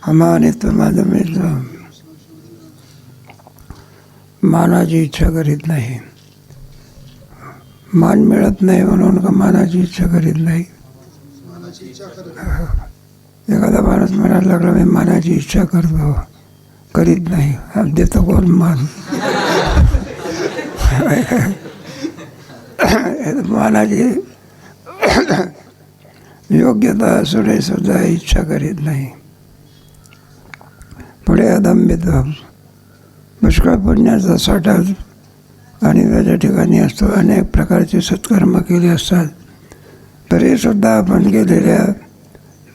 अमानित्वमादमित्व मानाची इच्छा करीत नाही. मान मिळत नाही म्हणून का मानाची इच्छा करीत नाही. एखादा माणूस म्हणायला लागला मी मानाची इच्छा करतो, करीत नाही, देतो कोण मान? मानाची योग्यता असूनही सुद्धा इच्छा करीत नाही. पुढे अदम्यत्व, पुष्कळ पुण्याचा साठा आणि त्याच्या ठिकाणी असतो. अनेक प्रकारचे सत्कर्म केले असतात तरीसुद्धा आपण केलेल्या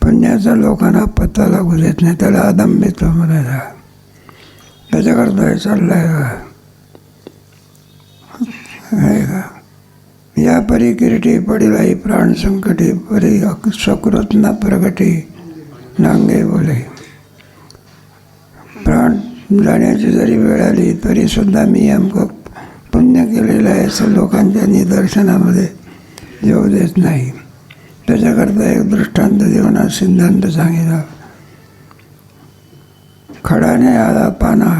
पुण्याचा लोकांना पत्ता लागू देत नाही. त्याला अदम्यत्व म्हणायला. त्याच्याकरता हे चाललं आहे का? या परी किरीटी पडिलाई प्राण संकटी परी सकृत न प्रगटी नांगे बोले. प्राण जाण्याची जरी वेळ आली तरीसुद्धा मी अमकं पुण्य केलेलं आहे असं लोकांच्या निदर्शनामध्ये येऊ देत नाही. त्याच्याकरता एक दृष्टांत देऊन हा सिद्धांत सांगितला. खडाने आला पाना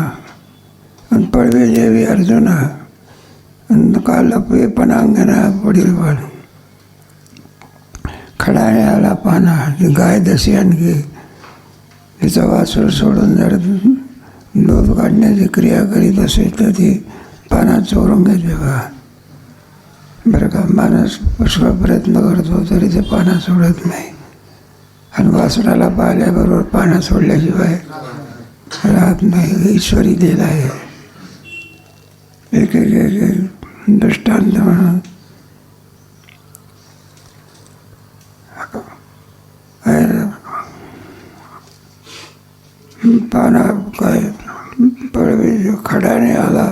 आणि पळवे जेवी अर्जुना का लपवे पणांगणा पुढील पण. खडाने आला पाना, गाय दशी आणखी तिचा वासूर सोडून जर दूध काढण्याची क्रिया करीत असेल तर ती पाना चोरून घेते बघा. बरं का? माणूस पुष्कळ प्रयत्न करतो तरी ते पाना सोडत नाही. आणि वासराला पाहिल्याबरोबर पाना सोडल्याशिवाय राहत नाही. ईश्वरी दिला आहे. एक एक एक एक दृष्टांत म्हणून पाना काय पळवी खडाने आला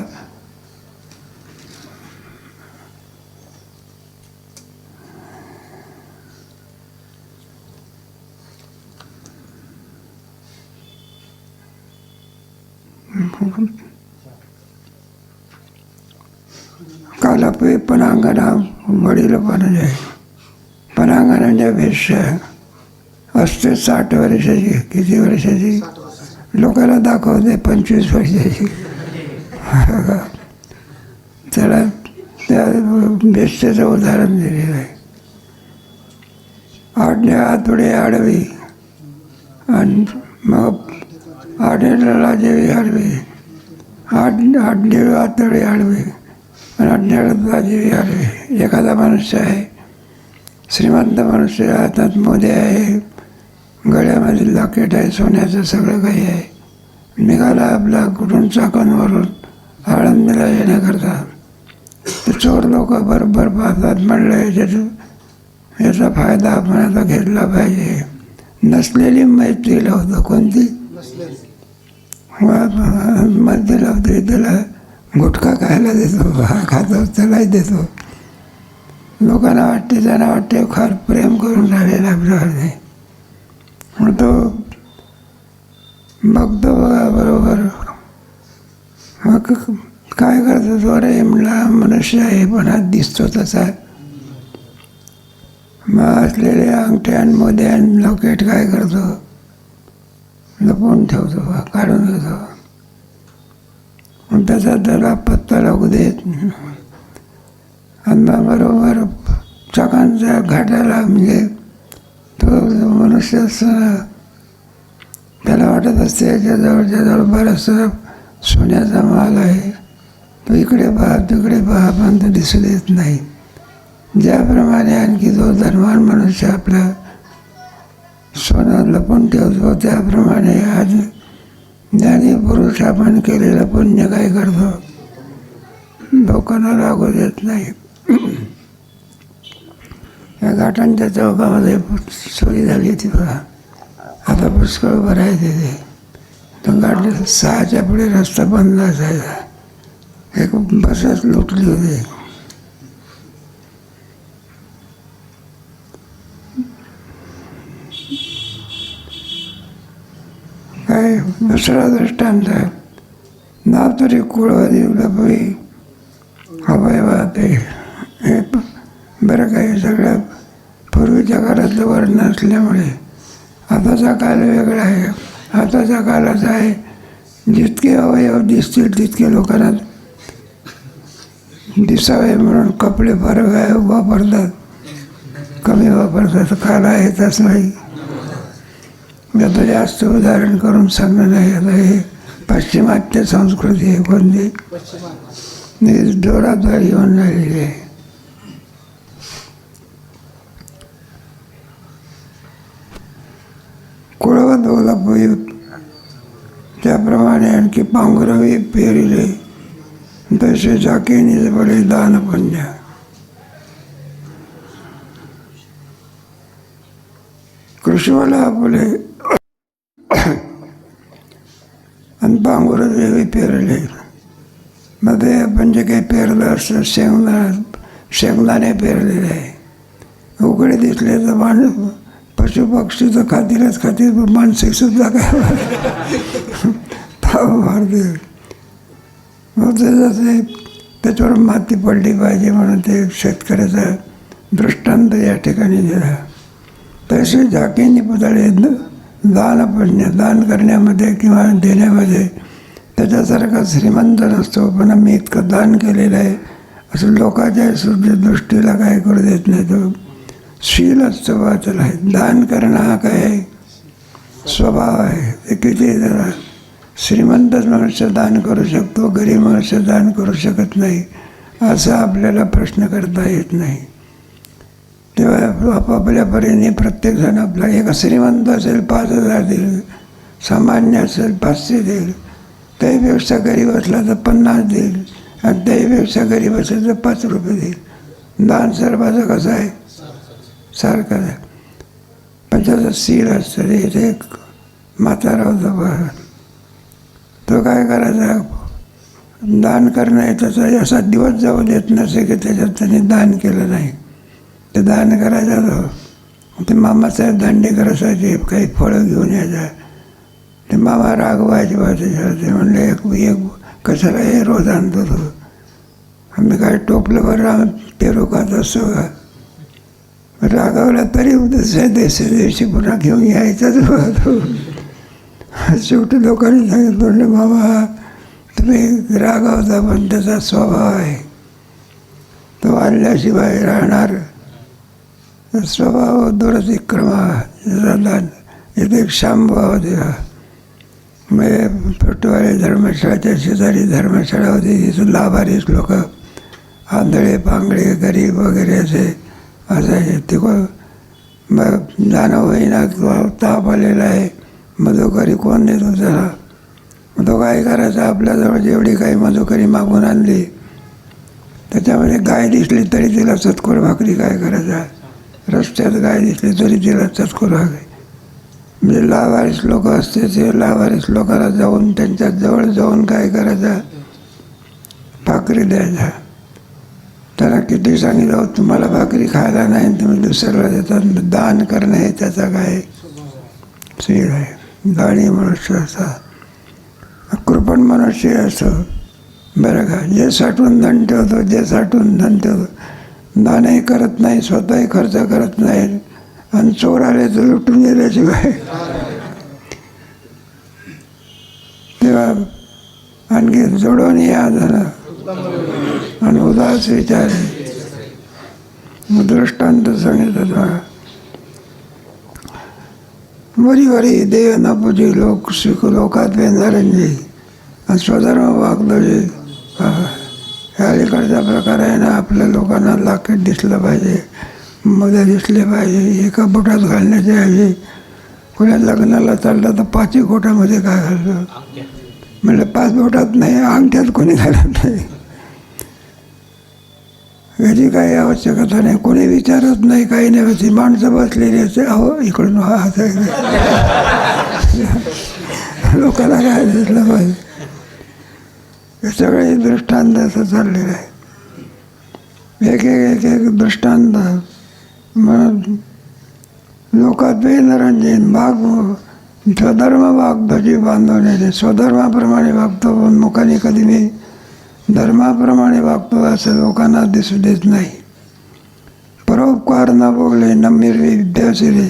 कालपे पणांगणा वडील पाण्याचे. पणांगणाच्या पेक्षा असते 60 वर्षाची. किती वर्षाची? लोकांना दाखवते 25 वर्षाची. त्याला त्या बेस्टेचं उदाहरण दिलेलं आहे. आडण्या आतुडे आडवी आणि मग आडण्याला जेवी आडवी. आडणे आतडे आडवी आणि आडण्याला जेवी आडवी. एखादा मनुष्य आहे, श्रीमंत मनुष्य, हातात मोदे आहे, गळ्यामध्ये लॉकेट आहे, सोन्याचं सगळं काही आहे. निघाला आपला कुठून चाकणवरून आळंदीला येण्याकरता. तर चोर लोक बरोबर पाहतात. म्हणलं याचा फायदा आपण आता घेतला पाहिजे. नसलेली मैत्री लावतो. कोणती? मध्ये लावतो. त्याला गुटखा खायला देतो, हा खातो, त्यालाही देतो. लोकांना वाटते, त्यांना वाटते फार प्रेम करून राहिलेला आपल्यावर नाही. मग तो बघतो बघा बरोबर. मग काय करतो तो? अरे म्हणला मनुष्य आहे पण हा दिसतो तसा. मग असलेले अंगठ्या आणि मोद्या आणि लॉकेट काय करतो? लपवून ठेवतो, काढून घेतो. मग त्याला पत्ता लागू देत. आणि मग बरोबर चाकांच्या घाटाला म्हणजे तो मनुष्य त्याला वाटत असते याच्याजवळच्या जवळ बराचसा सोन्याचा माल आहे. तो इकडे पहा तिकडे पहा पण तो दिसू देत नाही. ज्याप्रमाणे आणखी जो धनवान मनुष्य आपला सोनं लपून ठेवतो त्याप्रमाणे आज ज्ञानी पुरुष आपण केलेलं पुण्य काय करतो? लोकांना लागू देत नाही. या घाटांच्या चौकामध्ये सोयी झाली होती बघा. आता पुष्कळ बरं आहे तिथे. तो घाट 6च्या पुढे रस्ता बंद असायचा. एक बसच लुटली होती. काय दुसरा दृष्टांत आहे. नाव तरी कुळवादी लपवी अवयवात हे बरं काही सगळ्या पूर्वीच्या काळातलं वर्ण असल्यामुळे आताचा काल वेगळा आहे. आताचा काळ असा आहे, जितके अवयव दिसतील तितके लोकांना दिसावे म्हणून कपडे फार वापरतात, कमी वापरतात. काळ आहे तसं नाही. आता जास्त उदाहरण करून सांगणं नाही. आता हे पाश्चिमात्य संस्कृती आहे, कोणती जोरात येऊन राहिलेली आहे. कुळवत ओला पोईत त्याप्रमाणे आणखी पांघरवी पेरिले तसे झाकेनी बळे दान पुण्य. कृष्णाला आपले आणि पांघरवी पेरले. मध्ये आपण जे काही पेरलं असतं शेंगदाणे पेरलेले आहे. उघडे दिसले तर माणूस पशुपक्षी तर खातीलच खातील, पण मानसिक सुद्धा काय ताव मारते. मग ते त्याच्यावर माती पडली पाहिजे म्हणून ते शेतकऱ्याचा दृष्टांत या ठिकाणी दिला. तसे झाकेनी पुतळे दान पुण्य, दान करण्यामध्ये किंवा देण्यामध्ये त्याच्यासारखा श्रीमंत नसतो, पण मी इतकं दान केलेलं आहे असं लोकांच्या दृष्टीला काय करू देत नाही. तो शील स्वभाव त्याला आहे. दान करणं हा काय स्वभाव आहे. ते किती जरा श्रीमंतच मनुष्य दान करू शकतो, गरीब मनुष्य दान करू शकत नाही, असा आपल्याला प्रश्न करता येत नाही. तेव्हा आपापल्या परीने प्रत्येकजण आपला, एक श्रीमंत असेल 5,000 देईल, सामान्य असेल 500 देईल, त्याहीपेक्षा गरीब असला तर 50 देईल, आणि त्याहीपेक्षा गरीब असेल तर 5 रुपये देईल. दान सर्वांचं कसं आहे, सारखं आहे, पण त्याचं सील असतं. इथे एक म्हातारा होता बघा, तो काय करायचा, दान करणं त्याचा असा दिवस जाऊ देत नसे की त्याच्यात त्यांनी दान केलं नाही. ते दान करायचं ते मामासाहेब दांडेकर असायचे, काही फळं घेऊन यायचं. ते मामा रागवायचे त्याच्यावर. ते म्हणले एक कशाला हे रोज आणतो तो, आम्ही काय टोपलं आम्ही पेरू खात असतो का. रागावला तरी दुसऱ्या दिवशी पुन्हा घेऊन यायचाच बघा तो. शेवटी लोकांनी सांगितलं, म्हणले मामा तुम्ही रागावता पण त्याचा स्वभाव आहे, तो आणल्याशिवाय राहणार. स्वभाव दुरतिक्रमा दान. इथे एक शामभाव देवा म्हणजे फटवाले धर्मशाळेच्या शेजारी धर्मशाळा होती. तिथून लाभारीच लोक आंधळे पांगळे गरीब वगैरे असे असायचे. ते मग जाणं होईना, ताप आलेला आहे, मधुकरी कोण देतो त्याला. मग तो काय करायचा, आपल्याजवळ जेवढी काही मधुकरी मागून आणली त्याच्यामध्ये गाय दिसली तरी तिला चतकोर भाकरी काय करायचा. रस्त्यात गाय दिसली तरी तिला चतकोर भाकरी. म्हणजे लावारिस लोक असते, ते लावारिस लोकांना जाऊन त्यांच्या जवळ जाऊन काय करायचा, भाकरी द्यायचा. त्याला किती सांगितलं तुम्हाला भाकरी खायला नाही, तुम्ही दुसऱ्याला देतात. दान करणं हे त्याचा काय सीड आहे. दाणी मनुष्य असा कृपण मनुष्य असं बरं का, जे साठवून धन ठेवतो, जे साठवून धन ठेवतो, दानही करत नाही, स्वतःही खर्च करत नाही, आणि चोर आले तर लुटून गेल्याशिवाय. तेव्हा आणखी जोडून या झालं आणि उदास विचार दृष्टांत सांगितलं. वरी वरी देव न पूजी लोक सुख लोकात वेंदारंजी, आणि स्वधर्म वागलो जे ह्या अलीकडचा प्रकार आहे ना. आपल्या लोकांना लाकीट दिसलं पाहिजे, मध्ये दिसले पाहिजे. एका बोटात घालण्याच्या ऐवजी कोणा लग्नाला चाललं तर 5 बोटामध्ये काय घालतं, म्हणजे 5 बोटात नाही, अंगठ्यात कोणी घालत नाही. याची काही आवश्यकता नाही, कोणी विचारत नाही, काही नाही. ती माणसं बसलेली असते, अहो इकडून हात आहे लोकांना काय दिसलं पाहिजे. हे सगळे दृष्टांत असं चाललेलं आहे. एक एक एक दृष्टांत म्हणून लोकात नरंजन भाग स्वधर्म वागतो जी बांधवण्याने. स्वधर्माप्रमाणे वागतो, पण मुखाने कधी मी धर्माप्रमाणे वागतो असं लोकांना दिसू देत नाही. परोपकार न बोलले न मिरवी विद्यासिरे,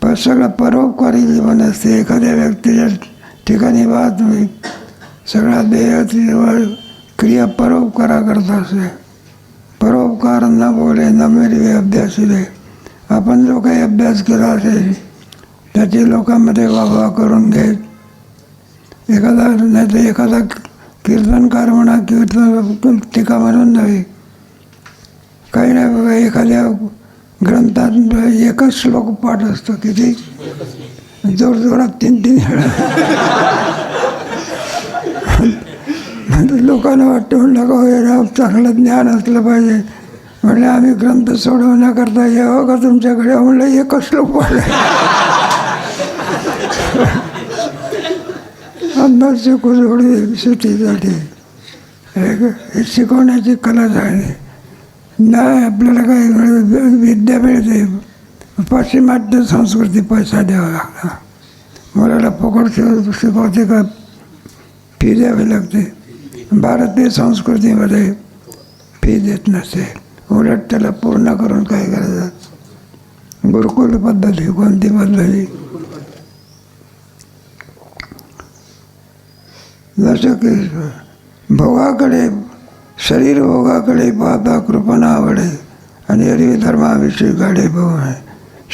पण सगळं परोपकारी जीवन असते. एखाद्या व्यक्तीच्या ठिकाणी पाहा तुम्ही, सगळा देह क्रिया परोपकाराकरता असते. परोपकार न बोले न मिळवे अभ्यासले. आपण जो काही अभ्यास केला असेल त्याची लोकांमध्ये वाहवा करून घेत. एखादा नाही तर एखादा कीर्तनकार म्हणा, कीर्तन टीका म्हणून नव्हे, काही नाही बघा, एखाद्या ग्रंथात एकच श्लोक पाठ असतो, किती जोरजोरात 3-3 वेळा. लोकांना वाटतं, म्हणलं का हो चांगलं ज्ञान असलं पाहिजे. म्हणलं आम्ही ग्रंथ सोडवण्याकरता यावं का तुमच्याकडे? म्हणलं एकच श्लोक पाठ अंदाज कुजवडी शेतीसाठी हे शिकवण्याची कलाच आहे. नाही आपल्याला काही विद्या मिळते, पाश्चिमात्य संस्कृती पैसा द्यावा लागला. मुलाला फुकट शिकवते का फी द्यावी लागते. भारतीय संस्कृतीमध्ये फी देत नसते, उलट त्याला पूर्ण करून काय करायचं. गुरुकुल पद्धती कोणती पद्धती? जसं की भोगाकडे, शरीर भोगाकडे पाहता कृपण आवडे आणि एरवी धर्माविषयी गाडे भाऊ आहे.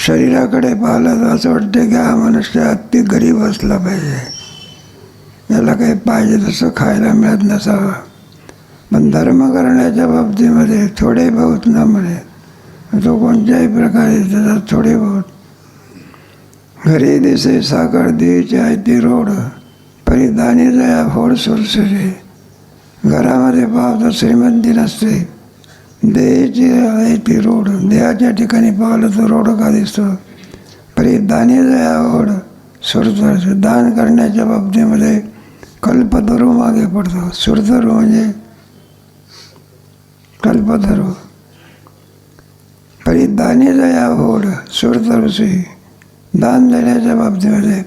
शरीराकडे पाहिलं तर असं वाटते की हा मनुष्य अति गरीब असला पाहिजे, याला काही पाहिजे तसं खायला मिळत नसावं. पण धर्म करण्याच्या बाबतीमध्ये थोडे बहुत न म्हणे, तो कोणत्याही प्रकारे त्याचा थोडे बहुत. घरी दिसे साखर देवीची आहे ती रोड, परिधानी जया फोड सुरसुरे. घरामध्ये पाहता श्रीमंती नसते, देहाची आहे ती रोड. देहाच्या ठिकाणी पाहिलं तर रोड का दिसतो? परिधानी जया फोड सुरसुरे. दान करण्याच्या बाबतीमध्ये कल्पतरू मागे पडतो. सुरतरू म्हणजे कल्पतरू. परिधानी जया फोड सुरतरूसी. दान देण्याच्या बाबतीमध्ये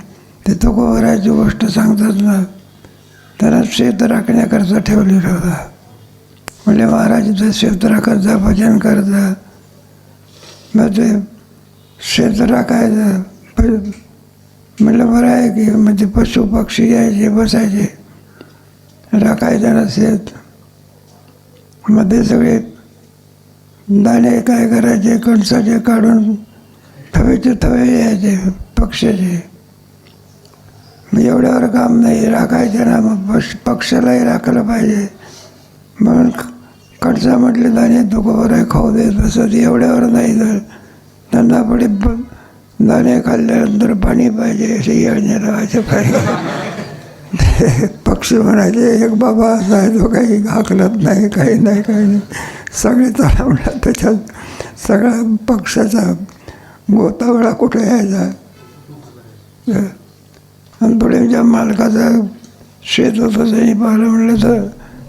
ते तुकोबराची गोष्ट सांगतात ना, त्याला शेत राखण्याकरता ठेवलेलं होता. म्हणजे महाराजाचं शेत राखायचा, भजन करता. मग ते शेत राखायचं. म्हटलं बरं आहे की म्हणजे पशु पक्षी यायचे बसायचे, राखायचं ना शेत. मग ते सगळे दाणे काय करायचे, कणसाचे काढून थवेचे थवे यायचे पक्ष्याचे. मग एवढ्यावर काम नाही, राखायचं ना. मग पक्षालाही राखलं पाहिजे म्हणून कणसा म्हटले दाणे तुकोबर आहे खाऊ दे. तसं ते एवढ्यावर नाही, तर त्यांना पुढे दाणे खाल्ल्यानंतर पाणी पाहिजे असे येळणे लावायचे पाहिजे. पक्षी म्हणायचे एक बाबा असा आहे तो काही हाकलत नाही, काही नाही, काही नाही. सगळे चला म्हणतात, त्याच्यात सगळा पक्षाचा गोतावळा कुठे यायचा. आणि पुढे ज्या मालकाचा शेत होतं त्यांनी पाहिलं, म्हणलं तर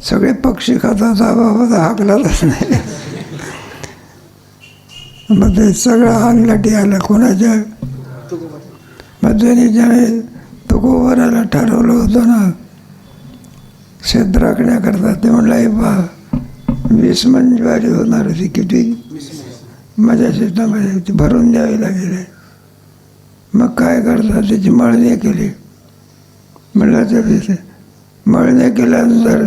सगळे पक्षी खातात, हा बाबा हाकलातच नाही. मग ते सगळं अंगलाटी आलं कोणाच्या. मग त्यांनी ज्याने तुकोबराला ठरवलं होतं ना शेत राखण्याकरता, ते म्हणलं हे पहा 20 मन ज्वारी होणार होती. किती? माझ्या शेतामध्ये ती भरून द्यावी लागेल. मग काय करतात, त्याची मळणी केली. म्हणलं तर मळणी केल्यानंतर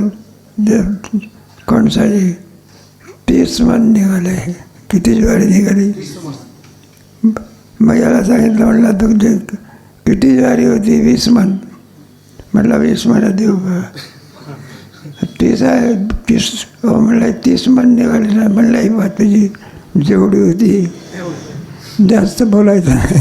कणसाची 30 मन निघाले. किती ज्वारी निघाली? मग याला सांगितलं, म्हणलं तुमची किती ज्वारी होती? 20 मन. म्हटलं 20 मन देऊ का? 30 आहे. 30 म्हणलं 30 मन निघाली ना. म्हणलं ही बात तुझी जेवढी होती, जास्त बोलायचं नाही.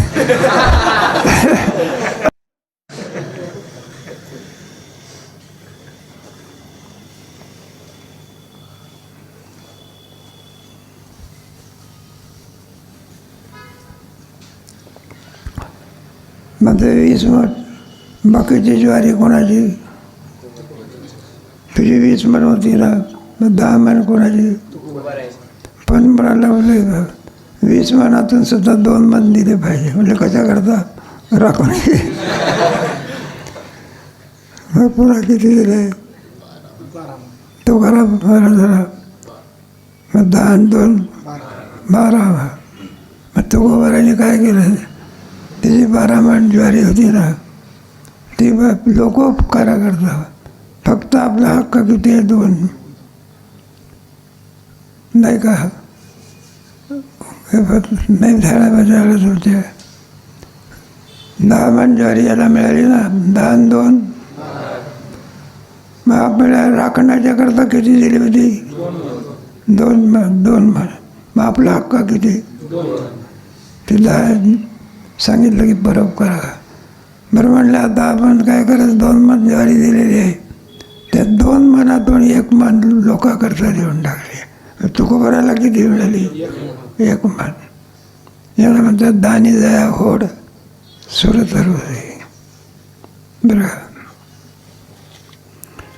मग ते 20 मन. बाकीची ज्वारी कोणाची? तुझी 20 मन होती ना, मग 10 मन कोणाची? पण म्हणाला 20 मनातून सुद्धा 2 मन दिले पाहिजे. म्हणजे कशा करता? राखून मग पुन्हा किती दिले? तो घरा जरा. मग 10 आणि 2 12. मग तो गोबराने काय केलं? त्याची 12 मन ज्वारी होती ना, ती लोक उपकारा करतात. फक्त आपला हक्क किती आहे? 2 नाही का? नाही झाला पाहिजे होत्या. 10 मन ज्वारी याला मिळाली ना, 10 आणि 2. मग आपल्याला राखण्याच्या करता किती दिली होती? 2 मन. मग आपला हक्क किती? तिला सांगितलं की परोपकार करा. बरं म्हणलं आता आपण काय करत, 2 मन ज्वारी दिलेली आहे, त्या 2 मनातून 1 मन लोकांकरता देऊन टाकले. तुकोबाराला किती मिळाली? 1 मन. याला म्हणतात दानी दया होड सुरतरू आहे. बरं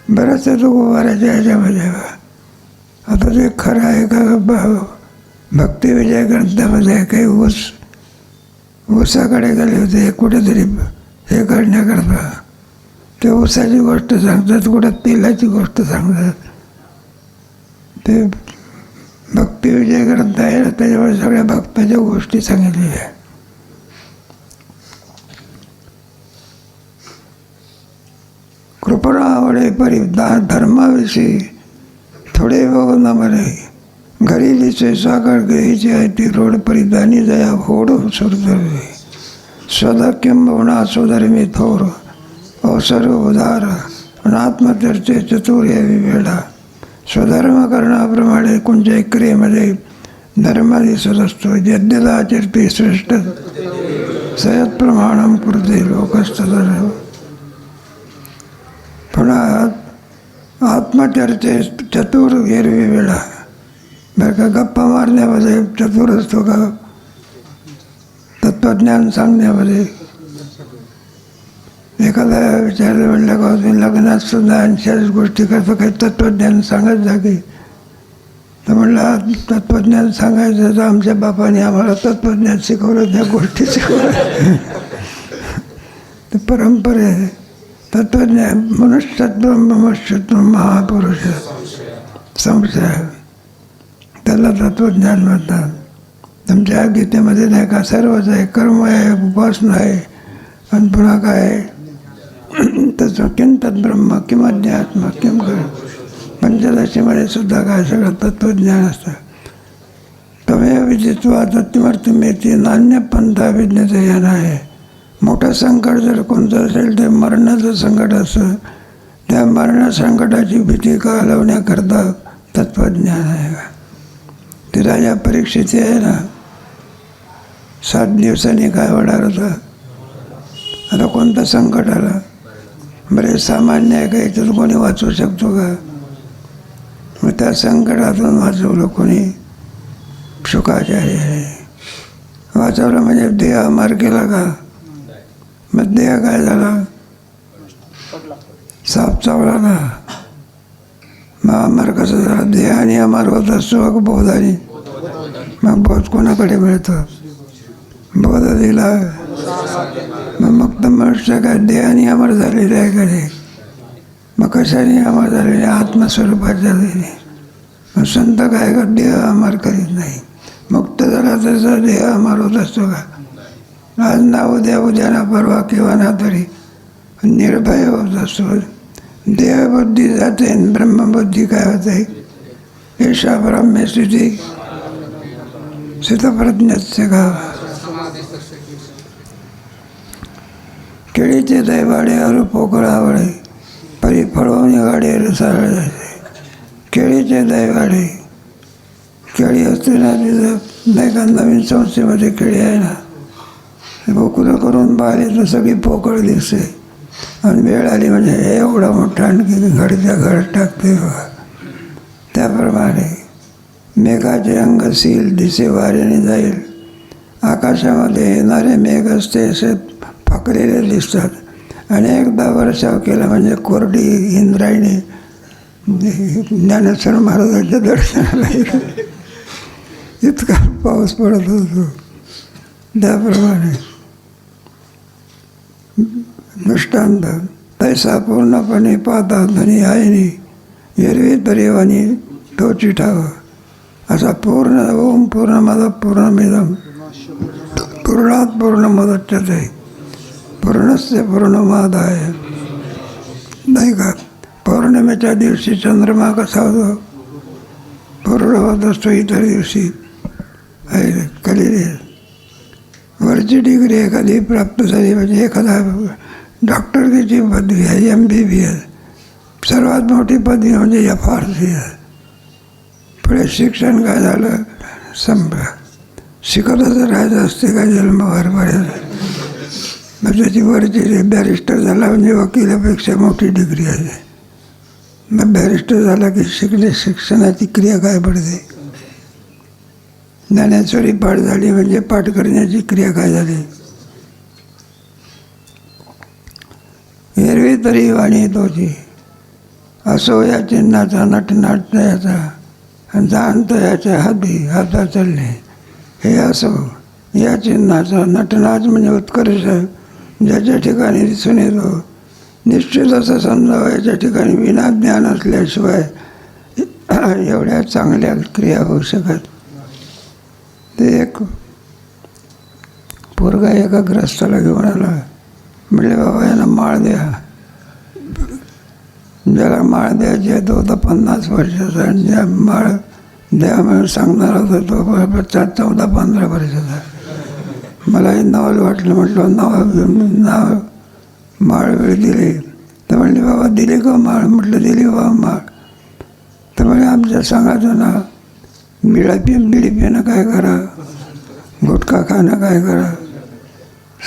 बरंच तुकोबाराच्या ह्याच्यामध्ये आता ते खरं आहे का? भक्ती विजय ग्रंथामध्ये काही ऊसाकडे गेले होते कुठेतरी हे करण्याकरता. ते ऊसाची गोष्ट सांगतात, कुठं तेलाची गोष्ट सांगतात. ते भक्ती विजय ग्रंथ आहे ना, त्याच्यावर सगळ्या भक्ताच्या गोष्टी सांगितलेल्या आहे. कृपणा आवडे परी धर्माविषयी थोडे बघू न मरे, घरी दिसे सागर घ्यायची आहे ती रोड परिधानी दया होड सुरधरे, स्वदा किंबहुना सुधर्मी थोर अवसर उदार, आत्मचर्चे चतुर यावी वेळा, स्वधर्म करण्याप्रमाणे कोणत्याही क्रियेमध्ये धर्म दिसत असतो. यज्ञदा आचरते श्रेष्ठ सयत प्रमाणम कृते लोकस्तदर. पुन्हा आत्मचर्चे चतुर एरवी वेळा. बरं का, गप्पा मारण्यामध्ये चतुर असतो का? तत्त्वज्ञान सांगण्यामध्ये एखादा विचारलं म्हणलं का तुम्ही लग्नात सुद्धा आणखीच गोष्टी करतो, काही तत्त्वज्ञान सांगत जागे. तर म्हणलं तत्त्वज्ञान सांगायचं तर आमच्या बापाने आम्हाला तत्त्वज्ञान शिकवलं, त्या गोष्टी शिकवल्या. ते परंपरे आहे. तत्त्वज्ञान मनुष्यत्व मनुष्यत्व महापुरुष संशय, त्याला तत्त्वज्ञान म्हणतात. तुमच्या गीतेमध्ये नाही का सर्वच आहे, कर्म आहे, उपासना आहे, आणि पुन्हा काय आहे तत्व किं तद्ब्रह्म किंवा अध्यात्म किंवा पंचदशीमध्ये सुद्धा काय सगळं तत्त्वज्ञान असतं. तमेव विदित्वा तत्त्वमर्थमेति नान्य पंथा विज्ञते यानं आहे. मोठं संकट जर कोणतं असेल ते मरणाचं संकट असतं. त्या मरण संकटाची भीती घालवण्याकरता तत्त्वज्ञान आहे. ते राजा परीक्षेचे आहे ना, 7 दिवसांनी काय होणार होतं. आता कोणतं संकट आलं, बरे सामान्य आहे का, याच्यात कोणी वाचू शकतो का? मग त्या संकटातून वाचवलं कोणी? शुकाचार्य आहे. वाचवलं म्हणजे देह अमर केला का? मग देह काय झाला? साप चावला ना. मग अमर कसं झाला? देहाने अमर होत असतो का बोधाने? मग बोध कोणाकडे मिळतं? बोध दिला. मग तर मनुष्य काय देहाने अमर झालेले आहे का ते? मग कशाने अमर झालेले? आत्मस्वरूपात झालेले. मग संत काय का देह अमर करीत नाही. मुक्त झाला तसा देह अमर होत असतो का? आज ना उद्या, उद्या ना परवा किंवा ना तरी निर्भय होत असतो. देहबुद्धी जाते, ब्रह्मबुद्धी काय होते? ईशा ब्रह्मे स्थिती स्थितप्रज्ञस्य का. केळीचे दैवाडे अरू पोकळ आवळे, परी फळवून गाडे रसाळ जायचे. केळीचे दैवाडे, केळी असते ना, तिथं नाही का नवीन संस्थेमध्ये केळी आहे ना, बोकुलं करून पाहिले तर सगळी पोकळ दिसते. आणि वेळ आली म्हणजे एवढा मोठा आणखी घडच्या घड टाकते बघा. त्याप्रमाणे मेघाचे अंग सील दिसे वाऱ्याने जाईल. आकाशामध्ये येणारे मेघ असते असे फाकलेले दिसतात. आणि एकदा वर्षाव केला म्हणजे कोरडी इंद्रायणी ज्ञानेश्वर महाराजांच्या दर्शनाला इतका पाऊस पडत होतो. त्याप्रमाणे दृष्टांत तैसा पूर्णपणे पाहता धनी आईनी एरवी तरीवानी तो चिठावा. असा पूर्ण ओम पूर्णमद पूर्णमिदम पूर्णात पूर्णमुदच्यते पूर्णस्य पूर्णमादाय. नाही का, पौर्णिमेच्या दिवशी चंद्रमा कसा होतो, पूर्ण होत असतो इतर दिवशी. आहे कधी वरची डिग्री एखादी प्राप्त झाली म्हणजे एखादा डॉक्टरकीची पदवी आहे, MBBS, सर्वात मोठी पदवी म्हणजे FRC आहे. पुढे शिक्षण काय झालं, संपलं. शिकतच राहायचं असते काय जन्मभरपर्यंत. मग त्याची वरची बॅरिस्टर झाला म्हणजे वकिलापेक्षा मोठी डिग्री आहे. मग बॅरिस्टर झाला की शिक्षणाची क्रिया काय पडते. ज्ञानेश्वरी पाठ झाली म्हणजे पाठ करण्याची क्रिया काय झाली. एरवी तरी वाणी तोची असो या चिन्हाचा नटनाट याचा आणि जाणतो याच्या हाता चालले. हे असो या चिन्हाचा नटनाच म्हणजे उत्कर्ष ज्याच्या ठिकाणी दिसून येतो. निश्चित असं समजावं याच्या ठिकाणी विना ज्ञान असल्याशिवाय एवढ्या चांगल्या क्रिया होऊ शकत. ते एक पोरगा एका ग्रस्ताला घेऊन आला. म्हणले बाबा यांना माळ द्या. ज्याला माळ द्यायची आहे तो होता 50 वर्षाचा आणि ज्या माळ द्या म्हणून सांगणार होता तो 14-15 वर्षाचा. मला हे नवल वाटलं. म्हटलं नाव माळ वेळ दिली. तर म्हणले बाबा दिली का माळ. म्हटलं दिली बाबा माळ. तर म्हणजे आमच्या सांगायचं ना बिडी पिणं काय करा, गुटखा खाणं काय करा,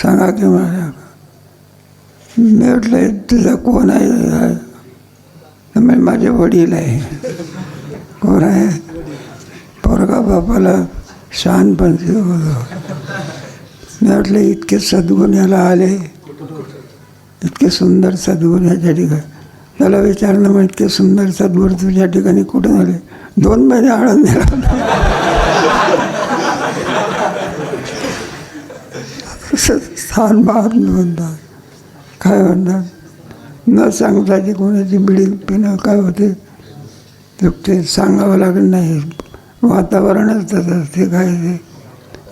सांगा की मला. मी म्हटलं तुझा कोण आहे. तर म्हणजे माझे वडील आहे. कोण आहे. पोरगा बापाला शहाणपण होतो. मी म्हटलं इतके सद्गुण याला आले, इतके सुंदर सद्गुण याच्या ठिकाणी. त्याला विचारलं मग इतके सुंदर सद्गुण तुझ्या ठिकाणी कुठून आले. 2 महिने आळंद दिला. स्थान महात्मा म्हणतात. काय म्हणतात, न सांगता की कोणाची बिडी पिणं काय होते ते सांगावं लागत नाही. वातावरणच तसं असते. काय ते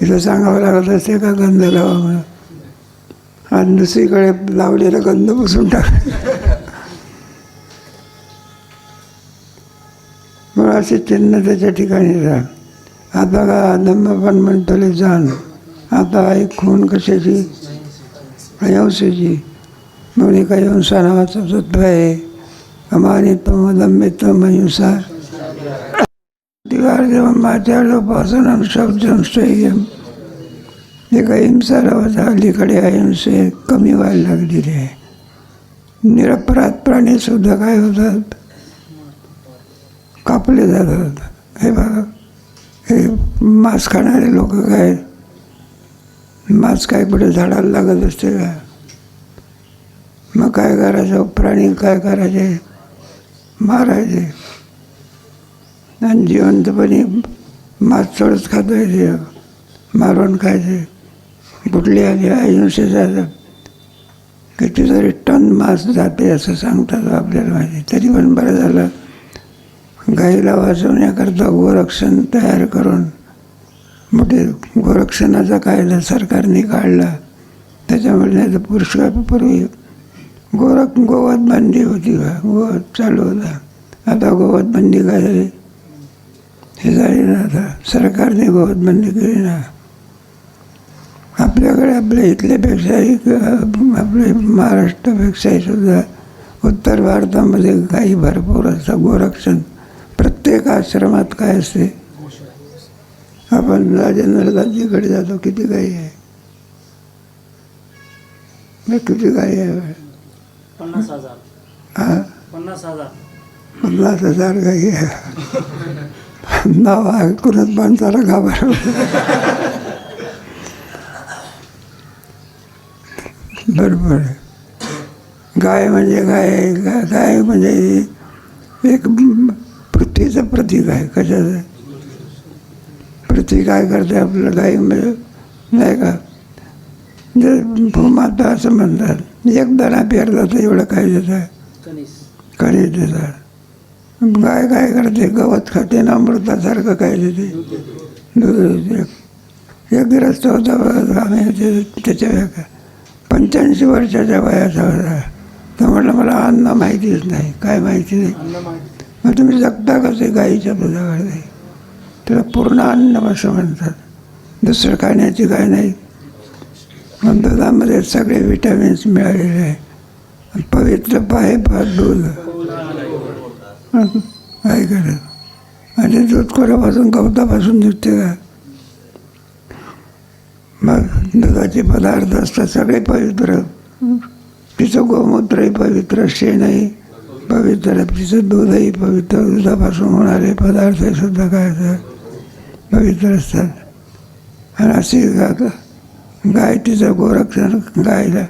इथं सांगावं लागत असते का गंध लावा म्हणून. आणि दुसरीकडे लावलेला गंध पुसून टाक. मग असे चिन्ह त्याच्या ठिकाणी राहा. आता का धम्म पण म्हणतले जाण. आता एक खून कशाची, अहिंसेची. म्हणून काही हिंसा नावाचं तत्व आहे. अमानित्वम अदम्यत्वम अहिंसा आचार्योपासनं शब्दं संयम. एक अहिंसा नावाचा अलीकडे अहिंसे कमी व्हायला लागलेली आहे. निरपराध प्राणीसुद्धा काय होतात, कापले जातात. हे बघा, हे मांस खाणारे लोक काय, मांस काय कुठे झाडाला लागत असते का. मग काय करायचं, प्राणी काय करायचे, मारायचे. आणि जिवंतपणे मांस चढच खातो येते, मारून खायचे. कुठली आली अहिंसेचा कितीतरी टन मांस जाते असं सांगतात आपल्याला माहिती. तरी पण बरं झालं, गाईला वाचवण्याकरता गोरक्षण तयार करून मोठे गोरक्षणाचा कायदा सरकारने काढला. त्याच्यामुळे नाही तर पुरुषापूर्वी गोवध बंदी होती का, गोवध चालू होता. आता गोवध बंदी काय झाली, हे झाली ना. आता सरकारने गोवध बंदी केली ना. आपल्याकडे आपल्या इथल्यापेक्षाही आपल्या महाराष्ट्रापेक्षाही सुद्धा उत्तर भारतामध्ये गाई भरपूर असतात. गोरक्षण प्रत्येक आश्रमात काय असते. आपण राजेंद्रदासजीकडे जातो, किती गाई आहे, किती गाई आहे. 50,000. हां, 50,000. 50,000 गाई आहे. नाव ऐकूनच माणसाला घाबर. बरोबर आहे. गाय म्हणजे काय, गाय म्हणजे एक पृथ्वीचं प्रतीक आहे. कशाचं पृथ्वी काय करते आपल्याला, गाई म्हणजे नाही का, जर भूमाता असं म्हणतात. एक दाणा पेरला तर एवढं काय देतात, कणीस देतात. गाय काय करते, गवत खाते ना, अमृतासारखं काय देते, दूध देते. एक गिरस्त होता बघा, आम्ही त्याच्या 85 वर्षाच्या वयाचा होता. तो म्हटलं मला अन्न माहितीच नाही, काय माहिती नाही. मग तुम्ही जगता कसे गाईच्या दुधाकडे? त्याला पूर्ण अन्न असं म्हणतात, दुसरं खाण्याची काय नाही. मग दुधामध्ये सगळे विटॅमिन्स मिळालेले आहे. पवित्र पाहे दूध काय करत आणि दूध कोणापासून गवतापासून निघते का? मग दुधाचे पदार्थ असतात सगळे पवित्र. तिचं गोमूत्रही पवित्र, शेणही पवित्र, तिचं दूधही पवित्र, दुधापासून होणारे पदार्थ सुद्धा काय पवित्र असतात. आणि अशी गाय तिचं गोरक्षण, गायला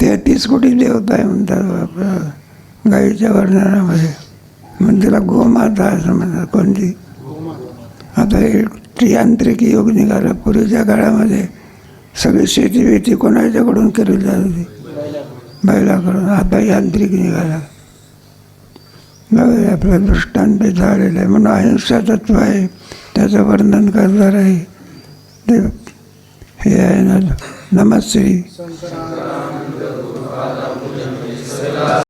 33 कोटी देवता आहे म्हणतात गायीच्या वर्णनामध्ये. म्हणजे तिला गोमाता असं म्हणतात. कोणती? आता हे यांत्रिकी युग निघालं. पूर्वीच्या काळामध्ये सगळी शेती वेती कोणाच्याकडून केली जात होती? बैलाकडून. आता यांत्रिक निघाला. नव्हे आपलं दृष्टांत झालेलं आहे. म्हणून अहिंसा तत्व आहे, त्याचं वर्णन करणार आहे ते. हे आहे ना, नमस्ते.